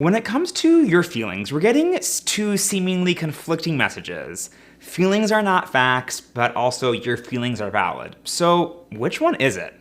When it comes to your feelings, we're getting two seemingly conflicting messages. Feelings are not facts, but also your feelings are valid. So, which one is it?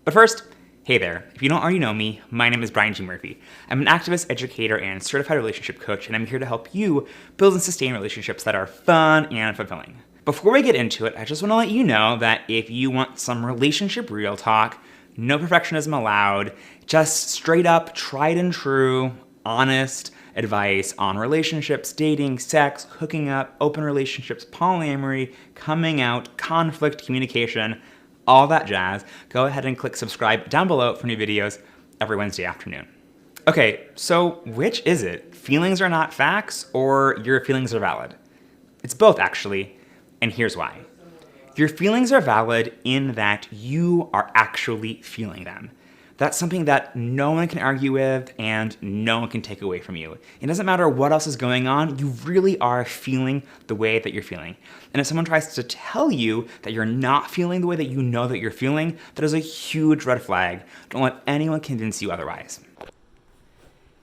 But first, hey there. If you don't already know me, my name is Brian G. Murphy. I'm an activist, educator, and certified relationship coach, and I'm here to help you build and sustain relationships that are fun and fulfilling. Before we get into it, I just want to let you know that if you want some relationship real talk, no perfectionism allowed, just straight up, tried and true, honest advice on relationships, dating, sex, hooking up, open relationships, polyamory, coming out, conflict, communication, all that jazz, go ahead and click subscribe down below for new videos every Wednesday afternoon. Okay, so which is it? Feelings are not facts, or your feelings are valid? It's both, actually, and here's why. Your feelings are valid in that you are actually feeling them. That's something that no one can argue with and no one can take away from you. It doesn't matter what else is going on, you really are feeling the way that you're feeling. And if someone tries to tell you that you're not feeling the way that you know that you're feeling, that is a huge red flag. Don't let anyone convince you otherwise.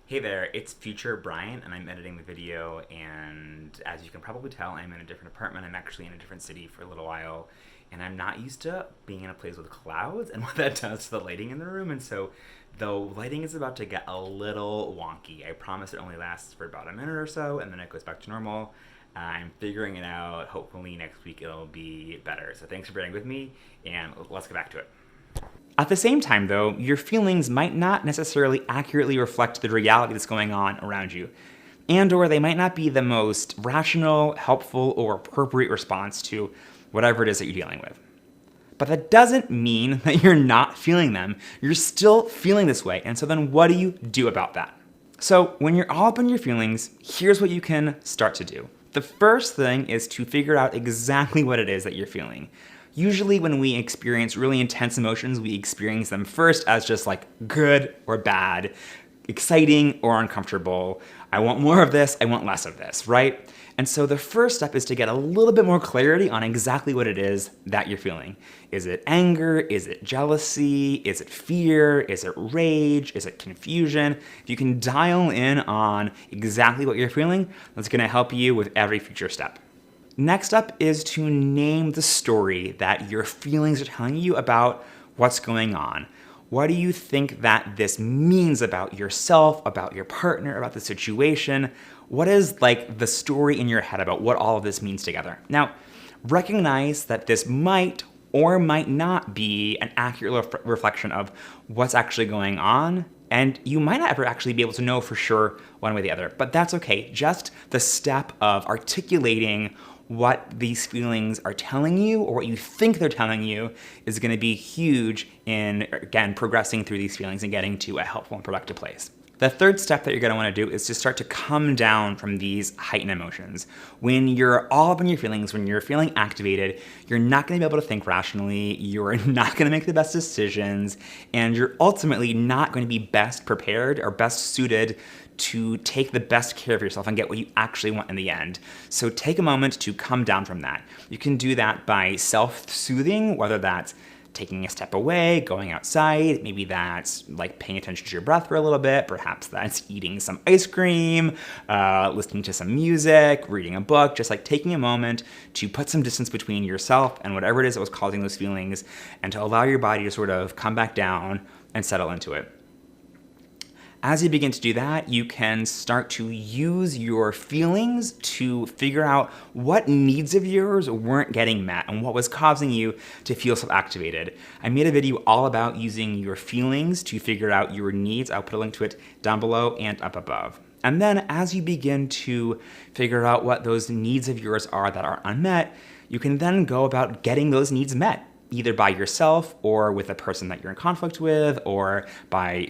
Hey there, it's future Brian, and I'm editing the video, and as you can probably tell, I'm in a different apartment. I'm actually in a different city for a little while, and I'm not used to being in a place with clouds and what that does to the lighting in the room, and so the lighting is about to get a little wonky. I promise it only lasts for about a minute or so, and then it goes back to normal. I'm figuring it out. Hopefully next week it'll be better. So thanks for bearing with me, and let's get back to it. At the same time, though, your feelings might not necessarily accurately reflect the reality that's going on around you, and/or they might not be the most rational, helpful, or appropriate response to whatever it is that you're dealing with. But that doesn't mean that you're not feeling them. You're still feeling this way, and so then what do you do about that? So when you're all up in your feelings, here's what you can start to do. The first thing is to figure out exactly what it is that you're feeling. Usually when we experience really intense emotions, we experience them first as just like good or bad, exciting or uncomfortable. I want more of this, I want less of this, right? And so the first step is to get a little bit more clarity on exactly what it is that you're feeling. Is it anger? Is it jealousy? Is it fear? Is it rage? Is it confusion? If you can dial in on exactly what you're feeling, that's gonna help you with every future step. Next up is to name the story that your feelings are telling you about what's going on. What do you think that this means about yourself, about your partner, about the situation? What is like the story in your head about what all of this means together? Now, recognize that this might or might not be an accurate reflection of what's actually going on, and you might not ever actually be able to know for sure one way or the other, but that's okay. Just the step of articulating what these feelings are telling you or what you think they're telling you is going to be huge in, again, progressing through these feelings and getting to a helpful and productive place. The third step that you're going to want to do is to start to come down from these heightened emotions. When you're all up in your feelings, when you're feeling activated, you're not going to be able to think rationally, you're not going to make the best decisions, and you're ultimately not going to be best prepared or best suited to take the best care of yourself and get what you actually want in the end. So take a moment to come down from that. You can do that by self-soothing, whether that's taking a step away, going outside, maybe that's like paying attention to your breath for a little bit, perhaps that's eating some ice cream, listening to some music, reading a book, just like taking a moment to put some distance between yourself and whatever it is that was causing those feelings, and to allow your body to sort of come back down and settle into it. As you begin to do that, you can start to use your feelings to figure out what needs of yours weren't getting met and what was causing you to feel so activated. I made a video all about using your feelings to figure out your needs. I'll put a link to it down below and up above. And then as you begin to figure out what those needs of yours are that are unmet, you can then go about getting those needs met, either by yourself or with a person that you're in conflict with, or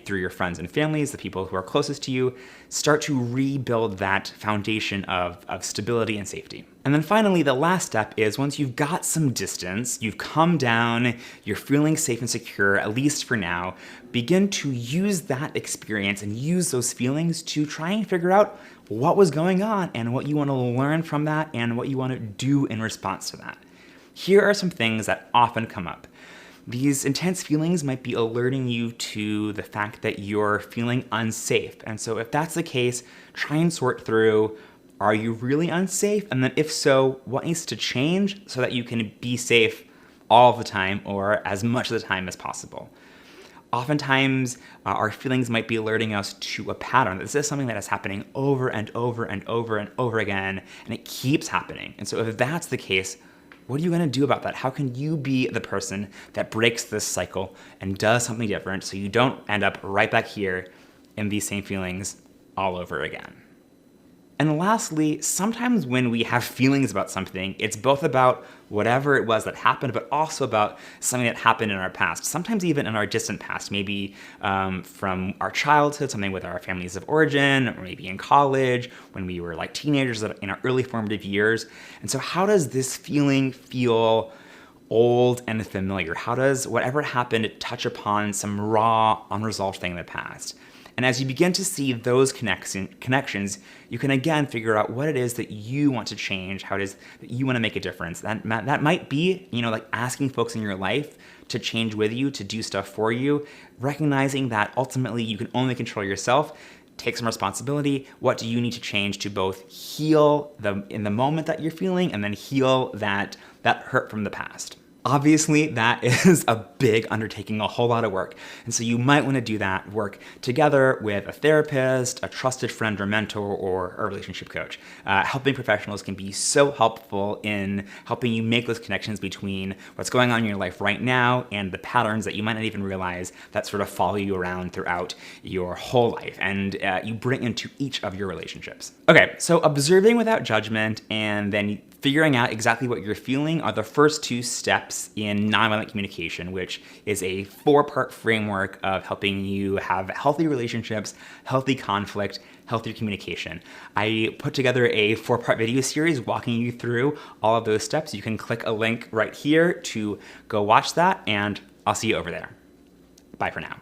through your friends and families, the people who are closest to you. Start to rebuild that foundation of stability and safety. And then finally, the last step is once you've got some distance, you've come down, you're feeling safe and secure, at least for now, begin to use that experience and use those feelings to try and figure out what was going on and what you want to learn from that and what you want to do in response to that. Here are some things that often come up. These intense feelings might be alerting you to the fact that you're feeling unsafe. And so if that's the case, try and sort through, are you really unsafe? And then if so, what needs to change so that you can be safe all the time or as much of the time as possible? Oftentimes, our feelings might be alerting us to a pattern. This is something that is happening over and over and over and over again, and it keeps happening. And so if that's the case, what are you going to do about that? How can you be the person that breaks this cycle and does something different so you don't end up right back here in these same feelings all over again? And lastly, sometimes when we have feelings about something, it's both about whatever it was that happened, but also about something that happened in our past, sometimes even in our distant past, maybe from our childhood, something with our families of origin, or maybe in college, when we were like teenagers in our early formative years. And so how does this feeling feel old and familiar? How does whatever happened touch upon some raw, unresolved thing in the past? And as you begin to see those connections, you can again figure out what it is that you want to change, how it is that you want to make a difference. That might be, like asking folks in your life to change with you, to do stuff for you, recognizing that ultimately you can only control yourself. Take some responsibility. What do you need to change to both heal in the moment that you're feeling and then heal that hurt from the past? Obviously, that is a big undertaking, a whole lot of work. And so you might want to do that work together with a therapist, a trusted friend or mentor, or a relationship coach. Helping professionals can be so helpful in helping you make those connections between what's going on in your life right now and the patterns that you might not even realize that sort of follow you around throughout your whole life and you bring into each of your relationships. Okay, so observing without judgment and then figuring out exactly what you're feeling are the first two steps in nonviolent communication, which is a 4-part framework of helping you have healthy relationships, healthy conflict, healthy communication. I put together a 4-part video series walking you through all of those steps. You can click a link right here to go watch that, and I'll see you over there. Bye for now.